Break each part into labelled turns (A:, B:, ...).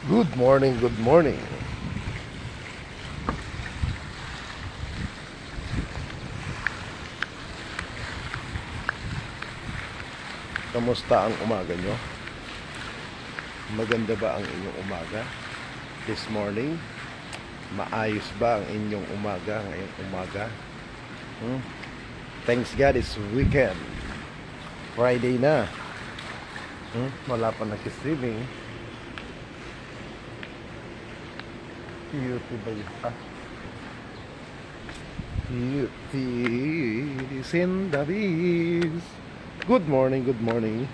A: Good morning, good morning. Kamusta ang umaga nyo? Maganda ba ang inyong umaga this morning? Maayos ba ang inyong umaga ngayong umaga? Thanks God, it's weekend. Friday na. Wala pa nag-streaming. Beauty ba yun? Beauty in the bees. Good morning, good morning.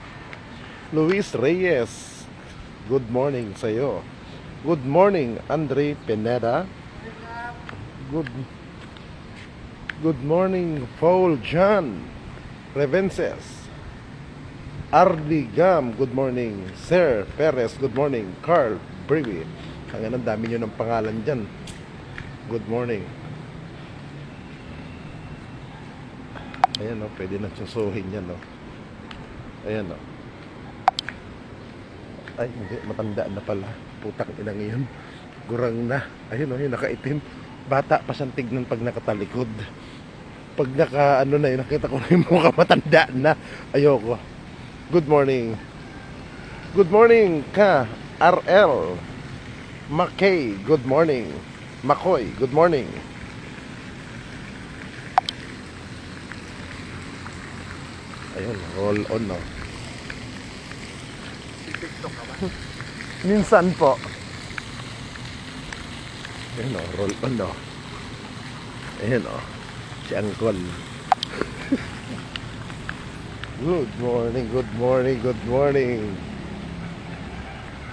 A: Luis Reyes. Good morning sa'yo. Good morning, Andre Pineda. Good Good morning, Paul John Revences. Ardi Gam, good morning. Sir Perez, good morning. Carl Brewy. Ang dami nyo ng pangalan dyan. Good morning. Ayan o, pwede na susuhin yan o. Ayan o. Ay, hindi, matanda na pala. Putang inang yun. Gurang na. Ayun o, yung nakaitim. Bata pa siyang tignan pag nakatalikod. Pag naka, ano na yun, nakita ko na yung mukha matanda na. Ayoko. Good morning. Good morning ka, RL. Makay, good morning. Makoy, good morning. Ayun, roll on no. Minsan po. Ayun o, roll on no. Ayun o, si Angkol. Good morning, good morning, good morning.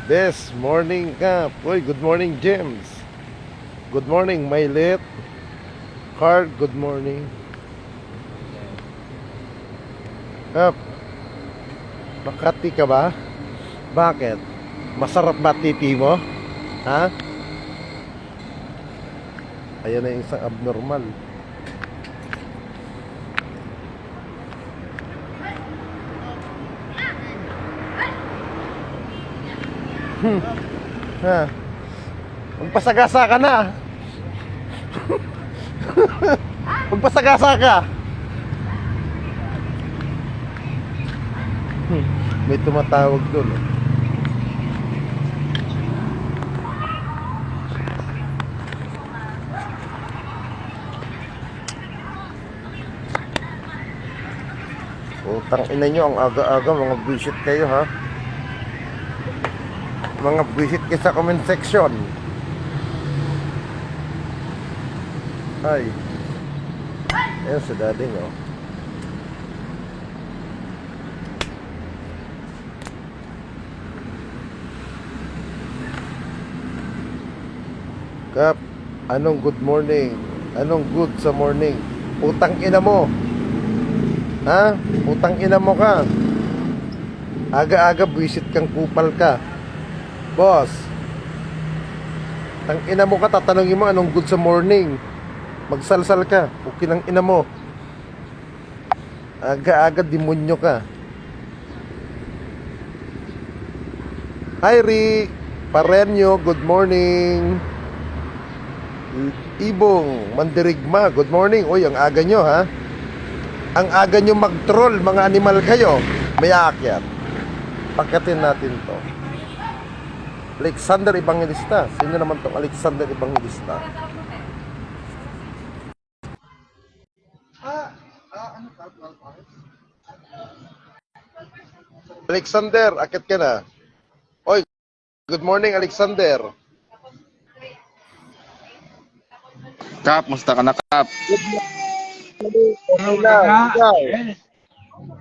A: This morning ka. Uy, good morning James. Good morning Mailit. Card, good morning. Kap, Makati ka ba? Bakit? Masarap ba titi mo? Ha? Ayan na yung isang abnormal. Ha? Magpasagasa ka na. Magpasagasa ka. May tumatawag doon. Utang ina nyo, ang aga-aga, mga visit kayo ha. Mga visit kayo sa comment section. Ay. Ayan sa daddy nyo. Kap, anong good morning? Anong good sa morning? Utang ina mo. Ha? Utang ina mo ka. Aga-aga buwisit kang kupal ka. Boss. Tang ina mo ka, tatanungin mo anong good sa morning. Magsalsal ka. Okay ng ina mo. Aga-aga demonyo ka. Hi Rick. Parenyo, good morning. Ibong Mandirigma, good morning. Uy, ang aga nyo ha. Ang aga nyo mag-troll, mga animal kayo. May aakyat. Pagkatin natin to. Alexander Evangelista. Sino naman tong Alexander Evangelista? Alexander, akit ka na. Oy, good morning Alexander.
B: Kap, musta ka na, Kap?
A: Okay lang.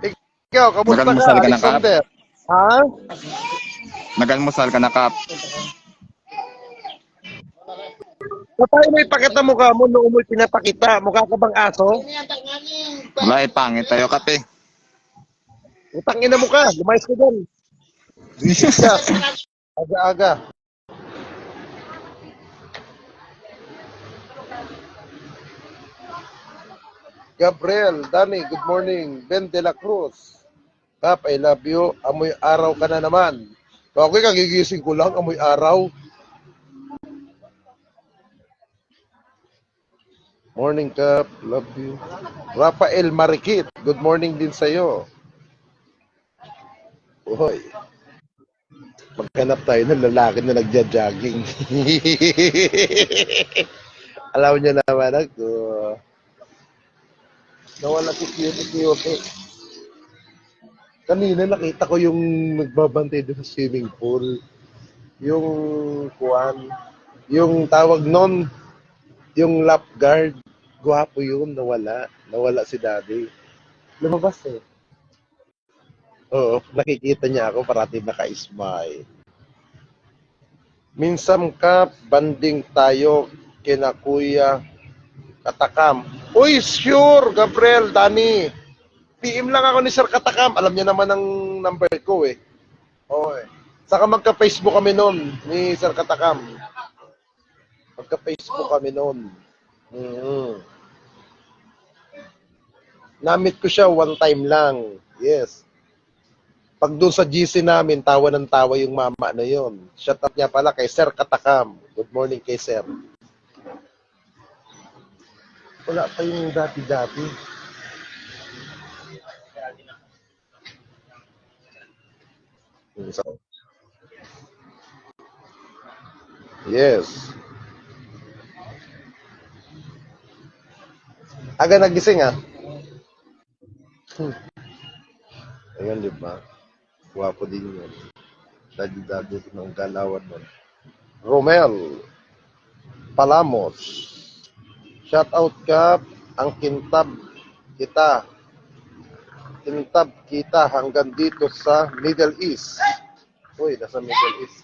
A: Ikaw, kamusta ka
B: Nagalmusal ka na, Kap?
A: Alexander? Ha?
B: Nagalmusal ka na, Kap?
A: Patay mo ipakita mukha mo noong mo pinapakita. Mukha ka bang aso?
B: Wala, pangit tayo, Kap eh.
A: Utang ina mo ka. Lumayas ka dyan. Visit ka. Aga-aga. Gabriel, Danny, good morning. Ben De La Cruz. Kap, I love you. Amoy araw ka na naman. Okay, kagigising ko lang, amoy araw. Morning, Kap. Love you. Rafael Marikit, good morning din sa'yo. Uy, maghanap tayo ng lalaki na nagja-jogging. Alam niyo naman ako. Nawala si Cutie. Kanina nakita ko yung nagbabantay doon sa swimming pool. Yung kuwan, yung tawag nun, yung lap guard. Gwapo yun, nawala. Nawala si daddy. Lumabas eh. Oo, nakikita niya ako parati naka-smile. Minsan ka, banding tayo kina Kuya Katakam. Uy, sure, Gabriel, Dani. PM lang ako ni Sir Katakam. Alam niya naman ang number ko eh. Oo eh. Saka magka-Facebook kami noon ni Sir Katakam. Magka-Facebook kami noon. Namit ko siya one time lang. Yes. Pag doon sa GC namin, tawa ng tawa yung mama na yon. Shout out niya pala kay Sir Katakam. Good morning kay Sir. Wala pa yung dati-dati. Yes. Aga nagising ah. Ayan, di ba? Guwapo din yun. Dadi-dadi ng galawan nun. Romel Palamos. Shout out ka. Ang kintab kita. Kintab kita hanggang dito sa Middle East. Uy, nasa Middle East.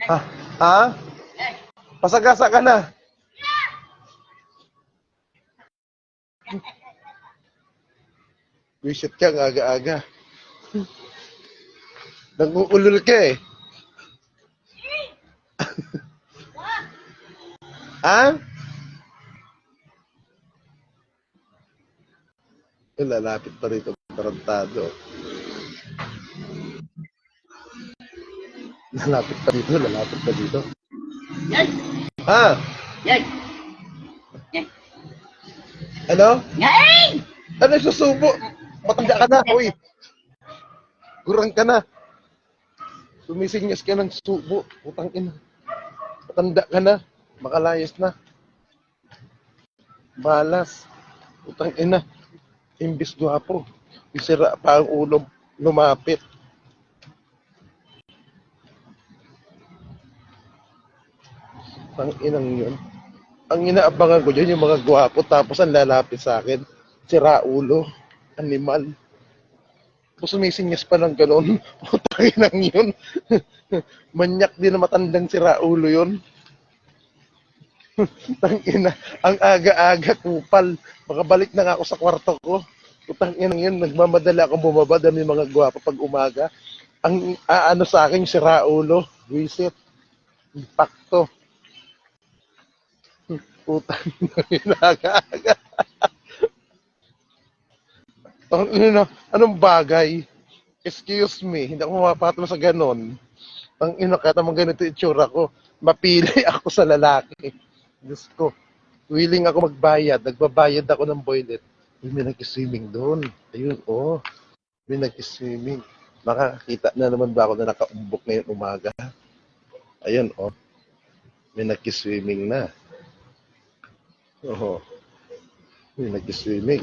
A: Ha? Ha? Pasagasa ka na. Wisit ka ng aga-aga. Nag-uulol ka eh. Ha? Lalapit pa rito tarantado. Lalapit pa dito.
C: Yan!
A: Ha?
C: Yan!
A: Ano?
C: Yan!
A: Ano susubo? Matanda ka na, uy. Gurang ka na. Sumisinyas ka ng subo. Utang ina. Matanda ka na. Makalayas na. Malas. Utang ina. Imbis gwapo. Isira pa ang ulo. Lumapit. Ang inang yun. Ang inaabangan ko dyan yung mga gwapo tapos ang lalapit sa akin. Sira ulo. Animal. Tapos sumisinyas pa ng gano'n. Utang inang yun. Manyak din na matandang sira ulo yun. Tangina, ang aga-aga kupal. Makabalik na nga ako sa kwarto ko. Utang ina yun, nagmamadala akong bumaba dami mga gwapo pag umaga. Ang aano sa akin, si Raulo, visit, impacto. Utang ina, aga-aga. Anong bagay? Excuse me, hindi ako mapapatol sa ganon. Ang ina, kahit naman ganito itsura ko, mapili ako sa lalaki. Diyos ko, willing ako magbayad. Nagbabayad ako ng boylet. May nag-swimming doon. Ayun, oh. May nag-swimming. Makakita na naman ba ako na nakaumbok ngayon umaga? Ayun, oh. May nag-swimming na. Oo. May nag-swimming.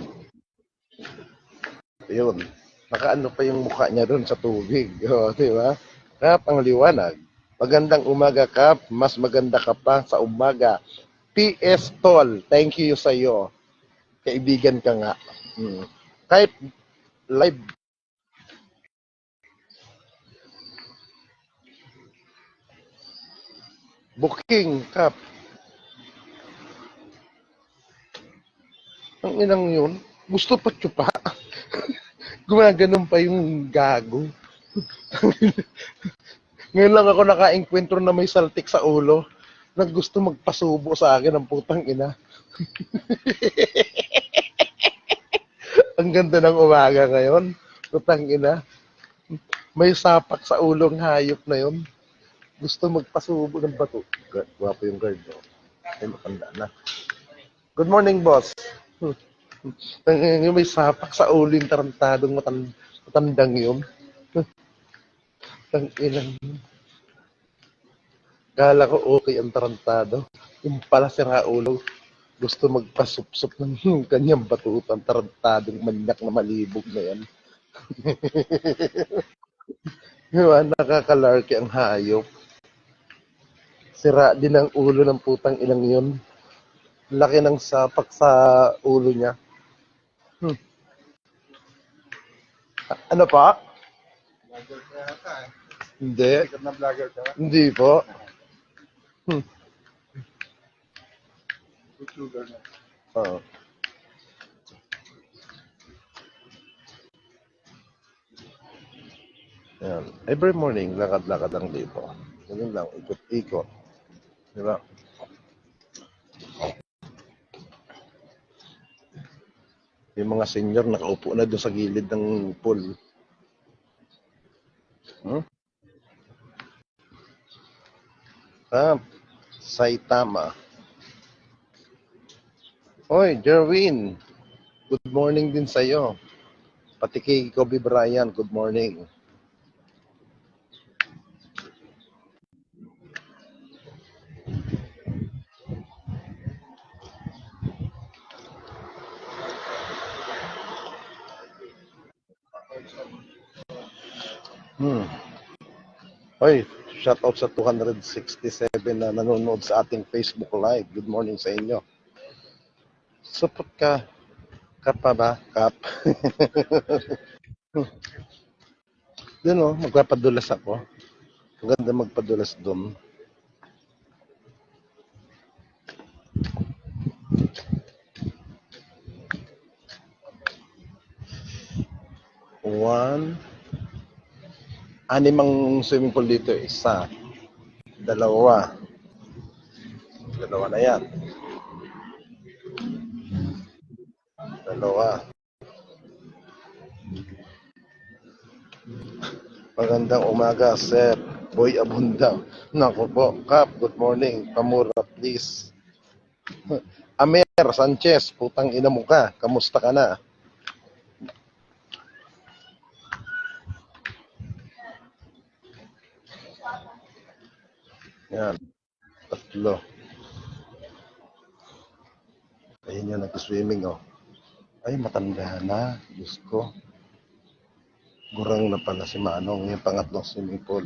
A: Ayun. Nakaano pa yung mukha niya doon sa tubig. Oh, di ba? Kap, ang liwanag. Magandang umaga, Kap. Mas maganda ka pa sa umaga. PS Tol, thank you sa iyo. Kaibigan ka nga. Kahit live booking, Kap. Ang inang yun, gusto pa tsupa. Gumaganon pa yung gago. Ngayon lang ako naka-enkwentro na may saltik sa ulo. Naggusto magpasubo sa akin ang putang ina. Ang ganda ng umaga ngayon. Putang ina. May sapak sa ulong hayop na yun. Gusto magpasubo ng bato. Gwapo yung guard, no? Ay, matanda na. Good morning, boss. May sapak sa ulo yung tarantadong matandang yun. Tanginan. Kala ko okay ang tarantado. Yung pala sira ulo. Gusto magpasupsup ng kanyang batutan. Tarantadong manyak na malibog na yan. Diba? Nakakalarky ang hayop. Sira din ang ulo ng putang ilang yun. Laki ng sapak sa ulo niya. Ano pa?
B: Vlogger ka yata eh.
A: Hindi.
B: Sikat na vlogger ka.
A: Hindi po.
B: YouTuber na.
A: Oh. Yan. Every morning, lakad-lakad lang dito. Ganun lang, ikot-ikot. Diba? Yung mga senior nakaupo na doon sa gilid ng pool. Ah, Saitama. Hoy, Jerwin. Good morning din sa'yo. Pati kay Kobe Bryant, good morning. Hoy, shout out sa 267 na nanonood sa ating Facebook Live. Good morning sa inyo. Supot ka. Kap pa ba? Kap. Doon oh, magpapadulas ako. Maganda magpadulas doon. One. Animang swimming pool dito. Isa. Dalawa. Dalawa na yan. Dalawa. Magandang umaga, Sir Boy Abunda. Naku po, Kap, good morning. Pamura, please. Amer Sanchez, putang ina mo ka. Kamusta ka na? Yan, tatlo. Ayun yung nag-swimming, oh. Ay, matanda na. Diyos ko. Gurang na pala si Manong, yung pangatlong swimming pool.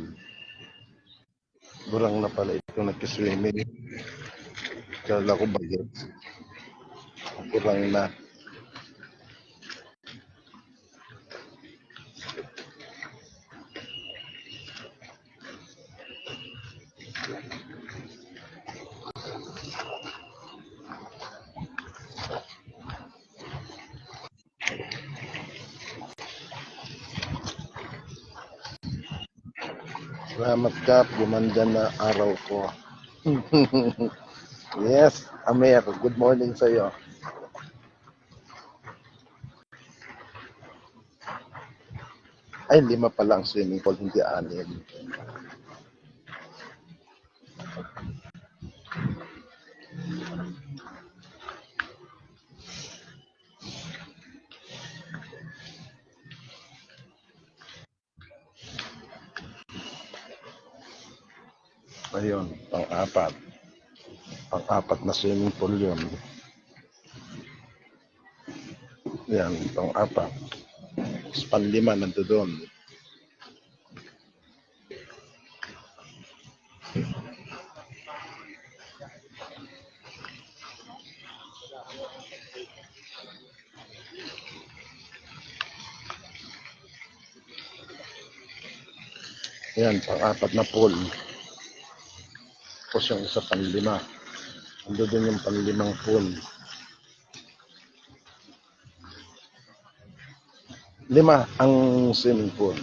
A: Gurang na pala itong nag-swimming. Kala ko bagay. Gurang na. Salamat, Kap. Gumanda na araw ko. Yes, Amer. Good morning sa'yo. Ay, 5 pa lang swimming pool, hindi 6. Ayun, pang-apat. Pang-apat na swimming pool yun. Yan, pang-apat. Tapos pang-5 nandoon. Yan, pang-apat na pool. Tapos yung isa pang-5. Nandoon yung pang-5 pool. 5 ang swimming pool.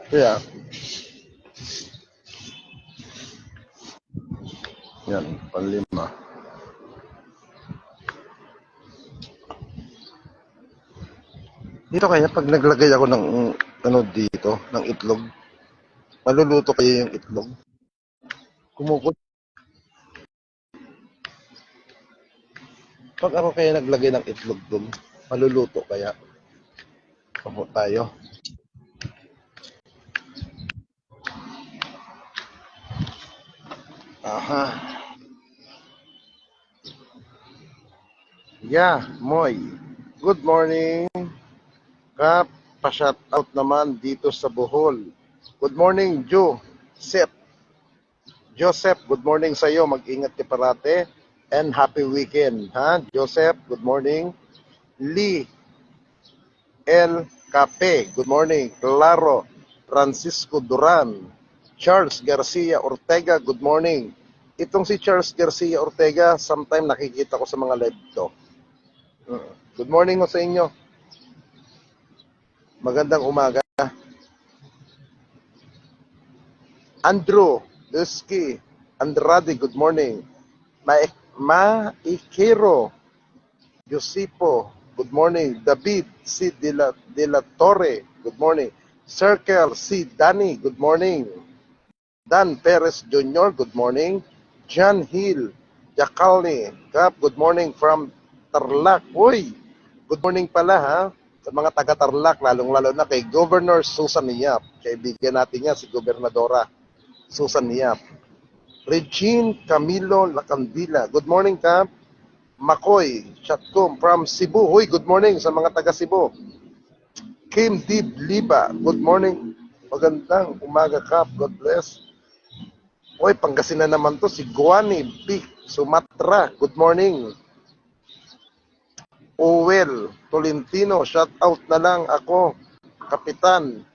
A: Kaya, yan, panlima. Dito kaya pag naglagay ako ng ano dito, ng itlog, maluluto kaya yung itlog. Kumukot. Pag ako kaya naglagay ng itlog dun, maluluto kaya. Ako tayo. Aha. Yeah, Moy. Good morning. Kap, pa-shout out naman dito sa Bohol. Good morning, Joe. Sep. Joseph, good morning sa iyo. Mag-ingat ka parate. And happy weekend. Ha? Joseph, good morning. Lee L. Cape, good morning. Claro Francisco Duran. Charles Garcia Ortega, good morning. Itong si Charles Garcia Ortega, sometime nakikita ko sa mga live to. Good morning ho sa inyo. Magandang umaga. Andrew Dusky Andrade, good morning. Maikero Josipo, good morning. David C. De la Torre, good morning. Circle C. Danny, good morning. Dan Perez Jr., good morning. John Hill Jacalni, Kap, good morning from Tarlac. Uy, good morning pala ha. Sa mga taga-Tarlac, lalong-lalo na kay Governor Susan Yap. Kaibigan natin yan, si Gobernadora Susan Yap. Regine Camilo Lacandila, good morning Kap. Makoy Chatcom from Cebu. Huy, good morning sa mga taga Cebu. Kim Dib Liba, good morning. Magandang umaga Kap, God bless. Hoy, Pangasinan naman to, si Guani Big Sumatra, good morning. Owel Tolentino, shout out na lang ako. Kapitan,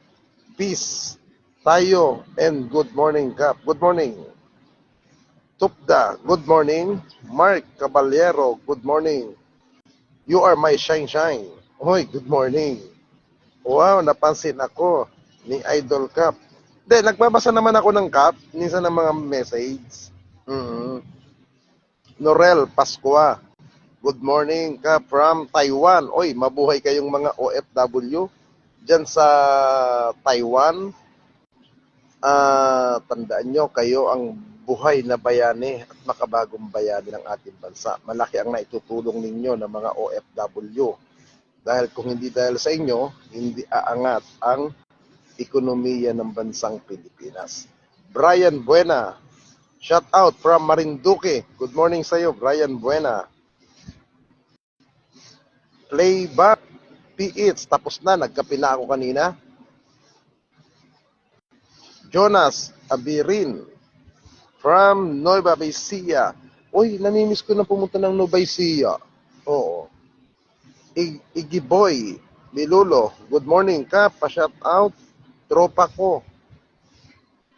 A: peace tayo, and good morning Kap. Good morning. Tupda, good morning. Mark Caballero, good morning. You are my shine. Hoy, good morning. Wow, napansin ako ni Idol Cap. Hindi, nagbabasa naman ako ng Cap, minsan ng mga message. Norel Pascua, good morning Cap from Taiwan. Oy, mabuhay kayong mga OFW dyan sa Taiwan. Tandaan nyo, kayo ang buhay na bayani at makabagong bayani ng ating bansa. Malaki ang naitutulong ninyo ng mga OFW. Dahil kung hindi dahil sa inyo, hindi aangat ang ekonomiya ng bansang Pilipinas. Brian Buena, shout out from Marinduque. Good morning sa iyo, Brian Buena. Playback PH, tapos na, nagkape na ako kanina. Jonas Abirin from Nueva Ecija. Uy, namimiss ko na pumunta ng Nueva Ecija. Oo. Igiboy Milulo, good morning ka, pa-shout out. Tropa ko.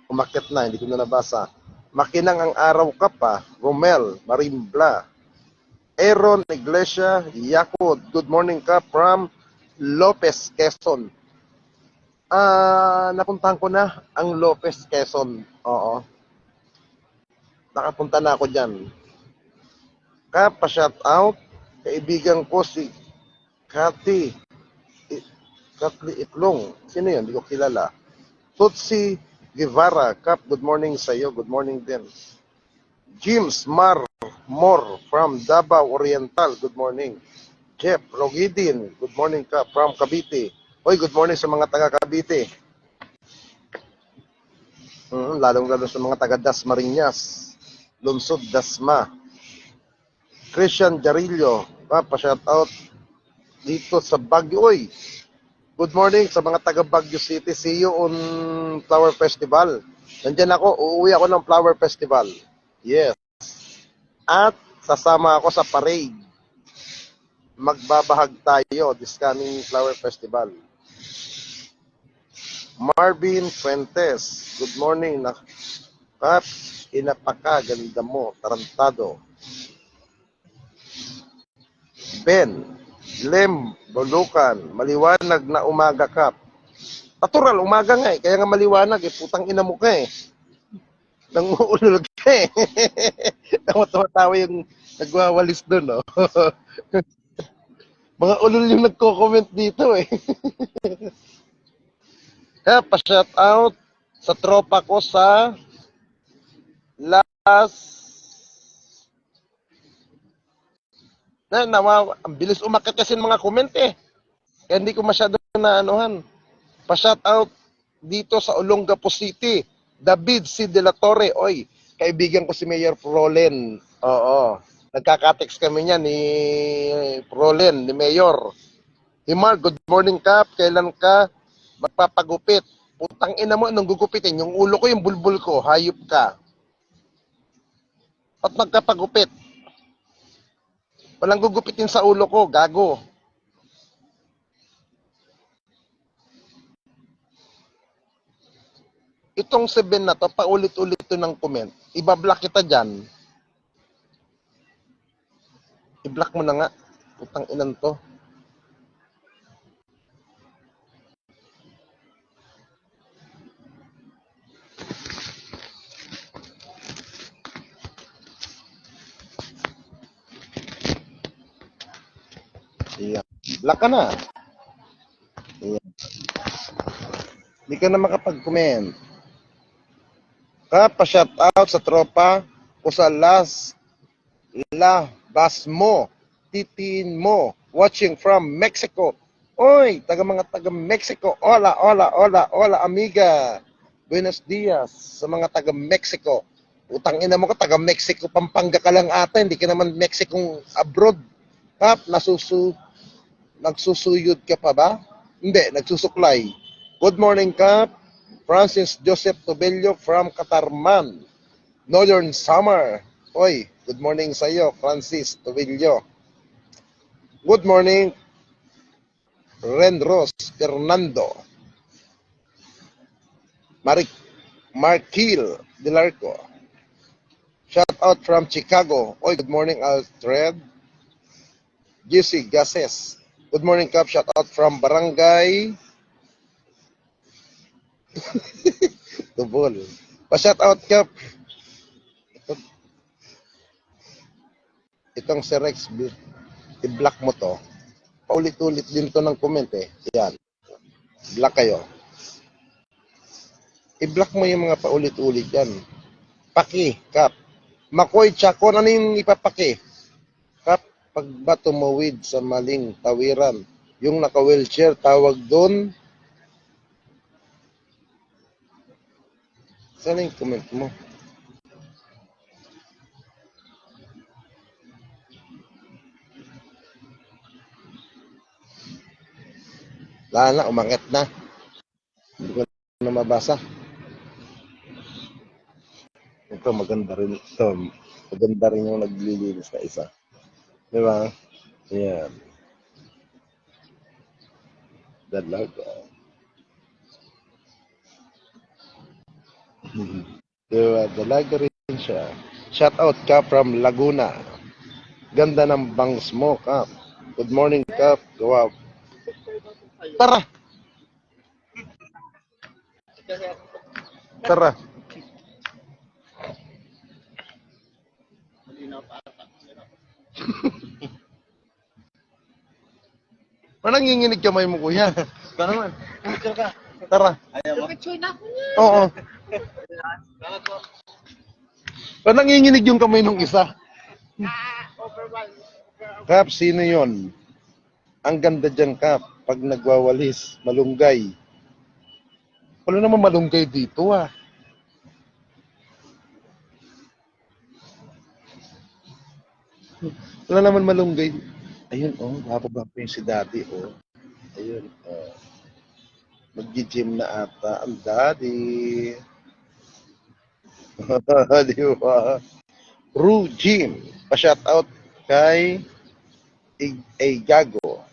A: Umakyat na, hindi ko na nabasa. Makinang ang araw ka pa. Romel Marimbla. Aaron Iglesia Yakod, good morning ka from Lopez, Quezon. Napuntahan ko na ang Lopez, Quezon. Oo. Nakapunta na ako dyan. Pa-shout out. Kaibigan ko si Cathy Itlong. Sino yun? Hindi ko kilala. Tutsi Guevara. Kap, good morning sa iyo. Good morning din. James More from Davao Oriental. Good morning. Jeff Rogidin. Good morning Kap from Cavite. Hoy, good morning sa mga taga Cavite. Lalong-lalo sa mga taga Dasmariñas. Lunsod Dasma. Christian Jarillo. Pa-shout out dito sa Baguio. Oy, good morning sa mga taga Baguio City. See you on Flower Festival. Nandiyan ako, uuwi ako ng Flower Festival. Yes. At sasama ako sa parade. Magbabahag tayo this coming Flower Festival. Marvin Fuentes, good morning. Kap, inapakaganda mo, tarantado. Ben Lem Bulukan, maliwanag na umaga Kap. Natural, umaga nga eh. Kaya nga maliwanag eh. Putang ina mo ka eh. Nanguulog ka eh. Tawa-tawa yung nagwawalis doon, no? Mga ulol yung nagko-comment dito eh. Kaya pa-shout out sa tropa ko sa Las... ang bilis umakit kasi ng mga comment eh. Kaya hindi ko masyado naanuhan. Pa-shout out dito sa Olongapo City. David C. De La Torre. Oy, kaibigan ko si Mayor Frolen. Oo. Nagkakatext kami niya ni Frolen, ni Mayor. Himar, good morning Kap. Kailan ka magpapagupit? Putang ina mo, anong gugupitin? Yung ulo ko, yung bulbul ko. Hayop ka. At magkapagupit? Walang gugupitin sa ulo ko. Gago. Itong 7 na to, paulit-ulit to ng comment. Ibablock kita dyan. I-block mo na nga. Putang inan to. Ayan. Block ka na. Ayan. Hindi ka na makapag-comment. Pa-shout out sa tropa ko sa La Basmo, Titin mo, watching from Mexico. Oy, mga taga Mexico. Hola, hola, hola, hola, amiga. Buenos dias sa mga taga Mexico. Utang ina mo ka, taga Mexico, Pampanga ka lang ata. Hindi ka naman Mexicong abroad. Kap, nagsusuyod ka pa ba? Hindi, nagsusuklay. Good morning, Kap. Francis Joseph Tobello from Katarman, Northern Summer. Oy, good morning sa iyo, Francis Tobello. Good morning, Renros Fernando. Marquil Delarco. Shout out from Chicago. Oy, good morning, Alfred. Jesse Gases. Good morning, Kap. Shout out from Barangay Tubol. Pa-shout out, Kap. Itong si Rex, i-block mo to. Paulit-ulit din to ng comment eh. Yan. Block kayo. I-block mo yung mga paulit-ulit yan. Paki, Kap. Makoy, Chakon, ano yung ipapaki? Kap, pag ba tumawid sa maling tawiran, yung naka-wheelchair, tawag doon. Saan yung comment mo? Wala na, umangit na. Hindi ko na mabasa. Ito, maganda rin. Ito, maganda rin yung naglilinis na isa. Di ba? Ayan. Dalaga. Di ba? Dalaga rin siya. Shout out ka from Laguna. Ganda ng bangs mo, Kap. Good morning, Kap. Gawa. Tara. Tara. Nanginginig kamay mo, kuya.
B: Ikaw naman. Picture ka.
A: Tara.
B: Ayaw mo?
C: Picture na ako niya.
A: Oo. Nanginginig yung kamay nung isa.
C: Overwhelmed.
A: Kap, sino yon? Ang ganda dyan, Kap. Pag nagwawalis, malunggay. Wala naman malunggay dito, ah. Wala naman malunggay. Ayun, oh. Gwapo-gwapo yung si daddy, oh. Ayun, oh. Mag-gym na ata ang daddy. Di ba? Ru Gym. Pa-shout out kay Gago.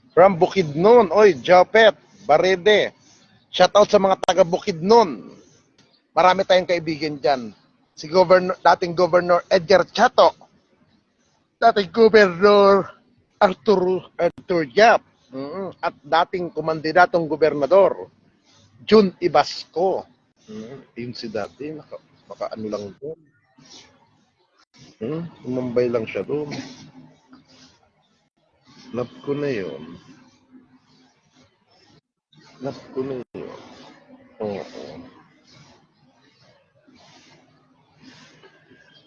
A: From Bukidnon. Oy, Jopet, Barede. Shout out sa mga taga Bukidnon. Marami tayong kaibigan dyan. Si dating Governor Edgar Chato. Dating Governor Arthur Yap. At dating kumandidatong gobernador, Jun Ibasco. Yun si dati, naka ano lang doon. Umambay lang siya doon. Love ko na yun. Love ko na yun. Oo.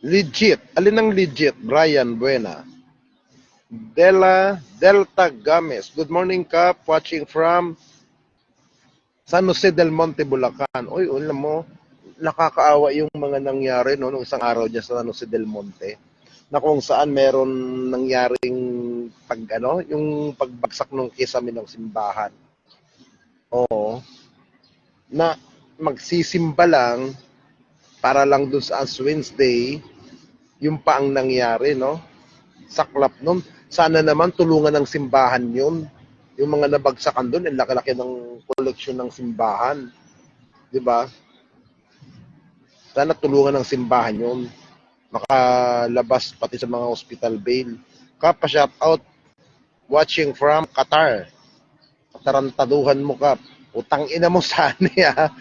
A: Legit. Alin ang legit? Brian Buena. Delta Games. Good morning, Kap. Watching from San Jose del Monte, Bulacan. Uy, alam mo, nakakaawa yung mga nangyari no, nung isang araw dyan sa San Jose del Monte na kung saan meron nangyaring yung pagbagsak ng kisame ng simbahan. Oo. Na magsisimba lang para lang dun sa Ash Wednesday, yung pa ang nangyari, no? Saklap nun. Sana naman tulungan ng simbahan yun. Yung mga nabagsakan doon, ang laki-laki ng koleksyon ng simbahan. Di ba? Sana tulungan ng simbahan yun. Makalabas pati sa mga hospital bail. Kap, pa-shout out watching from Qatar. Katarantaduhan mo, Kap. Utang ina mo sana ya.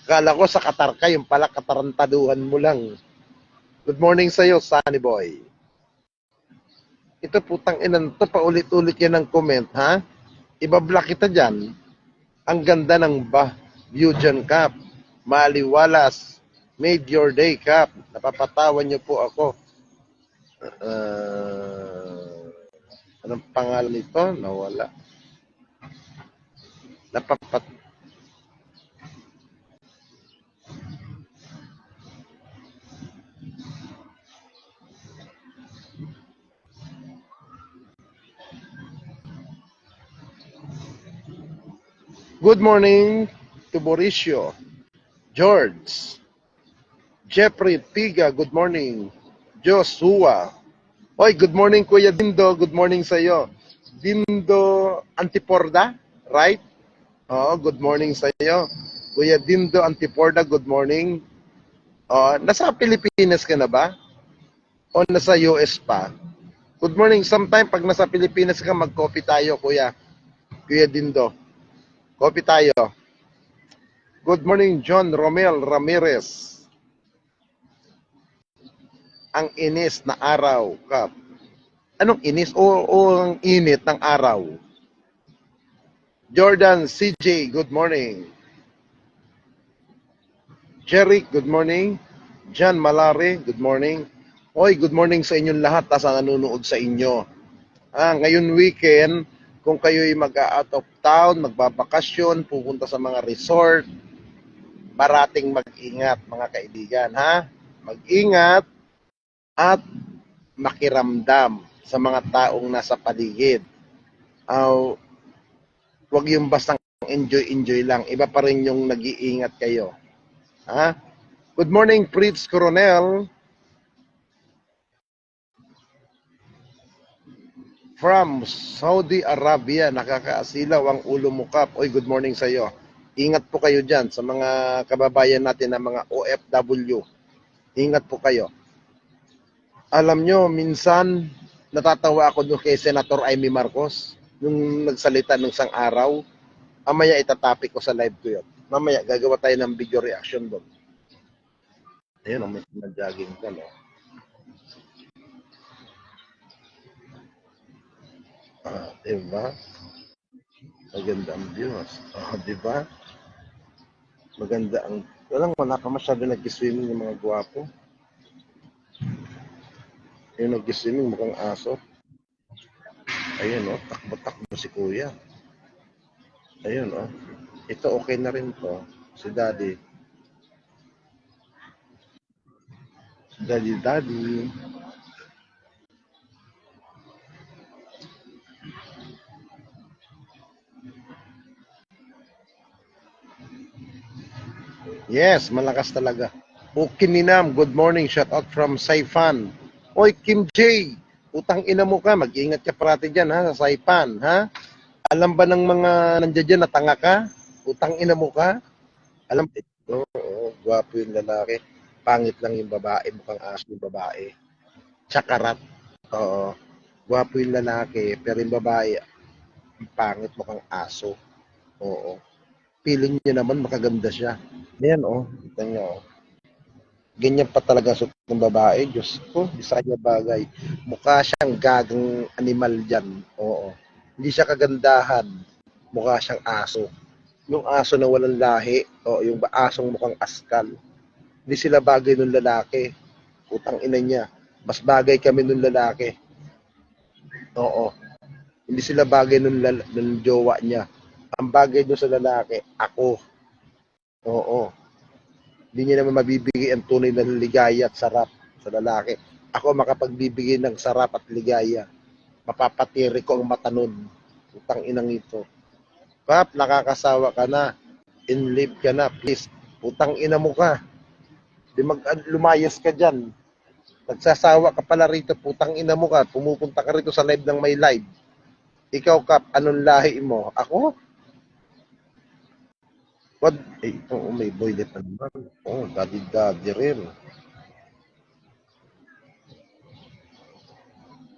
A: Kala ko sa Qatar ka, yung pala katarantaduhan mo lang. Good morning sa'yo, Sunny Boy. Ito putang ina to, paulit-ulit yan ng comment, ha? Ibablock kita dyan. Ang ganda ng view dyan, Kap. Maliwalas. Made your day, Kap. Napapatawan niyo po ako. Anong pangalan nito? Nawala. Good morning to Mauricio, George, Jeffrey Piga, good morning. Joshua. Oy, good morning Kuya Dindo, good morning sa iyo. Dindo Antiporda, right? Oo, good morning sa iyo. Kuya Dindo Antiporda, good morning. Nasa Pilipinas ka na ba? O nasa US pa? Good morning. Sometime pag nasa Pilipinas ka, mag-coffee tayo, Kuya. Kuya Dindo. Coffee tayo. Good morning, John Romel Ramirez. Ang inis na araw, Kap. Anong inis? O ang init ng araw? Jordan CJ, good morning. Jerry, good morning. John Malare, good morning. Oy, good morning sa inyong lahat sa nanonood sa inyo. Ngayon weekend, kung kayo'y mag-out of town, magbabakasyon, pupunta sa mga resort, parating mag-ingat mga kaibigan, ha? Mag-ingat at makiramdam sa mga taong nasa paligid. Huwag yung bastang enjoy lang. Iba pa rin yung nag-iingat kayo. Ha? Good morning, Prince Coronel. From Saudi Arabia, nakakaasilaw ang ulo mo, Kap. Oy, good morning sa iyo. Ingat po kayo dyan sa mga kababayan natin na mga OFW. Ingat po kayo. Alam nyo, minsan natatawa ako doon kay Senator Amy Marcos nung nagsalita nung isang araw. Mamaya itatapik ko sa live ko yun. Mamaya gagawa tayo ng video reaction doon. Ayun, may sinadjaging ka, no? Diba? Maganda ang views. Diba? Maganda ang... Wala ka masyado nag-swimming ng mga gwapo. Yung nag-swimming mukhang aso. Ayun, no? Takbo-takbo si kuya. Ayun, no? Ito okay na rin to. Si daddy. Daddy. Yes, malakas talaga. Ukininam, good morning. Shout out from Saipan. Oy, Kim J. Utang ina mo ka. Mag-ingat ka parati dyan, ha? Sa Saipan, ha? Alam ba ng mga nandiyan dyan na tanga ka? Utang ina mo ka? Alam, oo, gwapo yung lalaki. Pangit lang yung babae. Mukhang aso yung babae. Tsakarat. Oo. Gwapo yung lalaki. Pero yung babae, Ang pangit, mukhang aso. Oo. Feeling niya naman makaganda siya. Ayan, oh. Kita niyo, oh. Ganyan pa talaga suot ng babae. Diyos ko, di sa kanya bagay. Mukha siyang gagang animal dyan. Oo. Hindi siya kagandahan. Mukha siyang aso. Yung aso na walang lahi. O, yung asong mukhang askal. Hindi sila bagay ng lalaki. Utang ina niya. Mas bagay kami ng lalaki. Oo. Hindi sila bagay ng jowa niya. Ang bagay doon sa lalaki, ako. Oo. Hindi niya naman mabibigay ang tunay na ligaya at sarap sa lalaki. Ako makapagbibigay ng sarap at ligaya. Mapapatiri ko ang mata nun. Utang inang ito. Pap, nakakasawa ka na. In live ka na, please. Utang ina mo ka. Di lumayas ka dyan. Nagsasawa ka pala rito, putang ina mo ka. Pumupunta ka rito sa live ng may live. Ikaw, Kap, anong lahi mo? Ako? What? Eh, ito, may boylet na naman. Oh, daddy rin.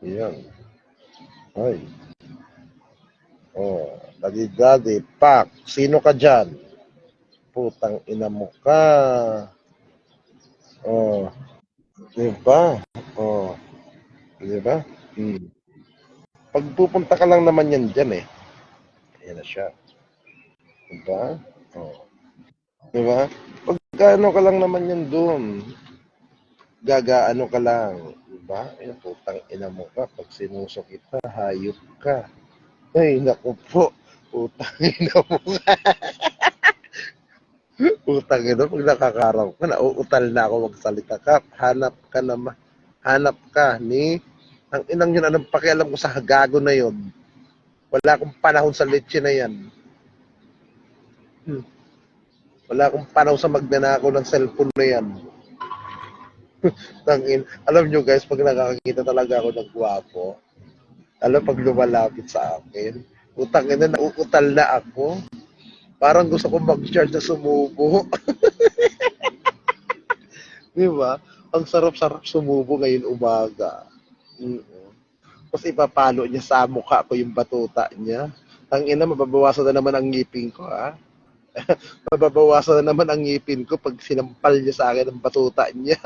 A: Yan. Ay. Oh, daddy, pak. Sino ka dyan? Putang ina mo ka. Oh, di ba? Oh, di ba? Hmm. Pag pupunta ka lang naman yan dyan eh. Ayan na siya. Di ba? Oh. Di ba? Pag ano ka lang naman yan doon. Gagaano ka lang. Di ba? Ayan, putang ina mo ka. Pag sinusok kita, hayop ka. Ay, naku po. Putang ina mo ka. Putang ina, pag nakakarap ka, nauutal na ako magsalita ka. Hanap ka ni ang inang yun, anong pakialam ko sa gago na yon. Wala akong panahon sa leche na yan. Wala akong panahon sa magnanakaw ng cellphone na yan. Alam nyo guys, pag nakakakita talaga ako ng gwapo, pag lumalapit sa akin, utang ina, nauutal na ako. Parang gusto kong mag-charge na sumubo. Di ba? Ang sarap-sarap sumubo ngayon umaga. Tapos ipapalo niya sa mukha ko yung batuta niya. Ang ina, mababawasan na naman ang ngipin ko, ha? Mababawasan na naman ang ngipin ko pag sinampal niya sa akin ang batuta niya.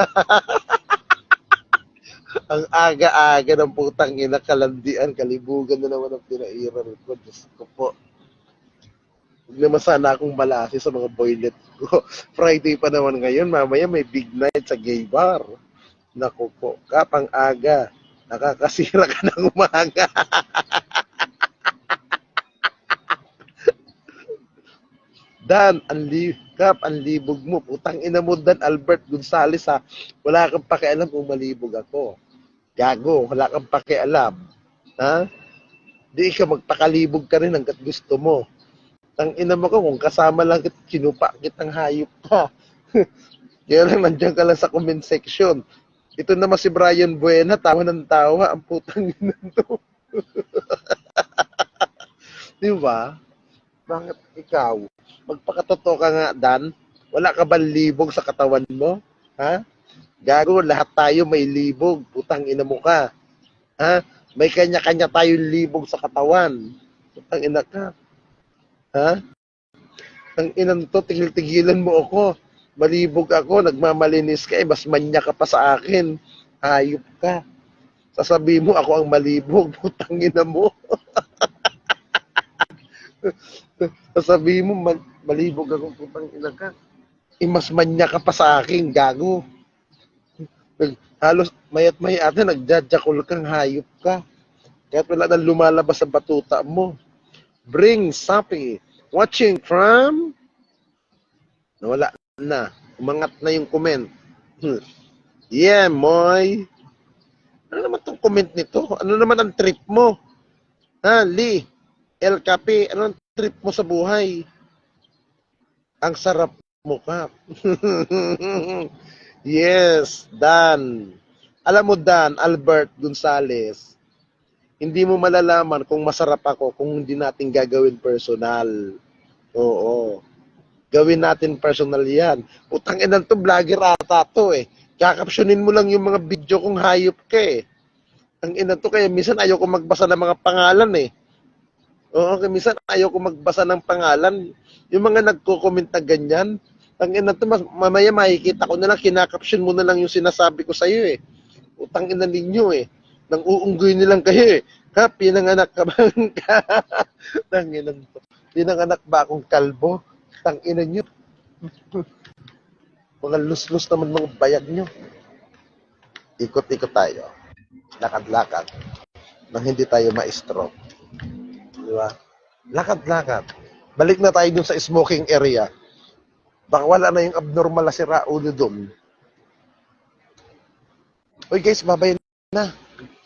A: Ang aga-aga ng putang ina, kalandian, kalibugan na naman ang pinairan ko. Diyos ko po. Huwag naman sana akong malasi sa mga boylet ko. Friday pa naman ngayon, mamaya may big night sa gay bar. Naku po, kapang aga. Nakakasira ka ng umaga. Dan, Kap, ang libog mo. Putang ina mo, Dan Albert Gonzales, ha. Wala kang pakialam kung malibog ako. Gago, wala kang pakialam. Ha? Di ka magpakalibog ka rin hanggat gusto mo. Tang ina mo ko, kung kasama lang kinupa kitang hayop ka. Kaya lang nandiyan ka lang sa comment section. Ito naman si Brian Buena, tawa ng tawa, ang putang ina to. Di ba? Bakit ikaw? Magpakatotoo ka nga, Dan. Wala ka ba libog sa katawan mo? Ha? Gago, lahat tayo may libog. Putang ina mo ka. Ha? May kanya-kanya tayong libog sa katawan. Putang ina ka. Ha? Ang inan to, tigil-tigilan mo ako. Malibog ako, nagmamalinis ka, mas manya ka pa sa akin. Hayop ka. Sasabihin mo ako ang malibog, putang ina mo. Sasabihin mo malibog ako, putang ina ka. Mas manya ka pa sa akin, gago. Halos mayat ate, nagjajakol kang hayop ka. Kahit wala nang lumalabas sa batuta mo. Bring Sapi. Watching from? Nawala na. Umangat na yung comment. Yeah, Moy. Ano naman tong comment nito? Ano naman ang trip mo? Ha, Lee? El Capi, ano ang trip mo sa buhay? Ang sarap mo ka. Yes, Dan. Alam mo, Dan, Albert Gonzales, hindi mo malalaman kung masarap ako kung hindi natin gagawin personal. Oo. Gawin natin personal yan. Putang ina to, vlogger ata to eh. Kakapsyonin mo lang yung mga video kung hayop ka eh. Ang ina to, kaya minsan ayaw ko magbasa ng mga pangalan eh. Oo, minsan ayaw ko magbasa ng pangalan. Yung mga nagko-comment na ganyan, tangina to, mamaya makikita ko na lang, kinakaption mo na lang yung sinasabi ko sa'yo eh. Utang ina ninyo eh. Nang uunggoy nilang kayo eh. Ha, pinanganak ka ba? Tangina to. Pinanganak ba akong kalbo? Tangina nyo. Mga lus-lus naman mga bayag nyo. Ikot-ikot tayo. Lakad-lakad. Nang hindi tayo ma-stroke. Di ba? Lakad-lakad. Balik na tayo dun sa smoking area. Baka wala na yung abnormal na sira ulo dun. Uy guys, babay na.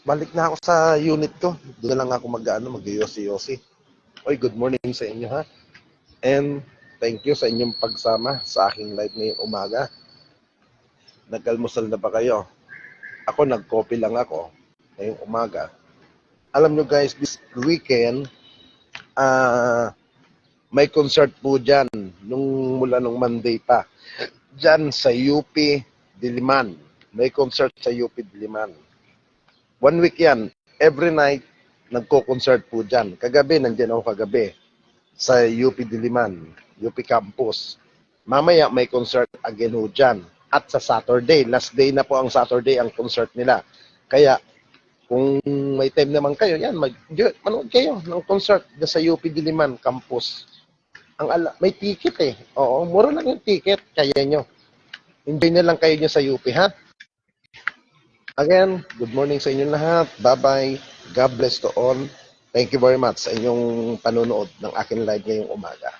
A: Balik na ako sa unit ko. Doon na lang ako mag-yosi-yosi. Uy, good morning sa inyo ha. And thank you sa inyong pagsama sa aking live ngayong umaga. Nagkalmusal na ba kayo? Ako, nag-coffee lang ako ngayong umaga. Alam nyo guys, this weekend, may concert po dyan mula nung Monday pa. Dyan sa UP Diliman. May concert sa UP Diliman. 1 week yan. Every night, nagko-concert po dyan. Kagabi, nandyan ako kagabi sa UP Diliman, UP Campus. Mamaya, may concert again ho dyan. At sa Saturday, last day na po ang Saturday ang concert nila. Kaya, kung may time naman kayo, yan, manood kayo ng concert sa UP Diliman Campus. May ticket eh. Oo, mura lang yung ticket. Kaya nyo. Enjoy na lang kayo nyo sa UP, ha? Again, good morning sa inyo lahat. Bye-bye. God bless to all. Thank you very much sa inyong panonood ng aking live ngayong umaga.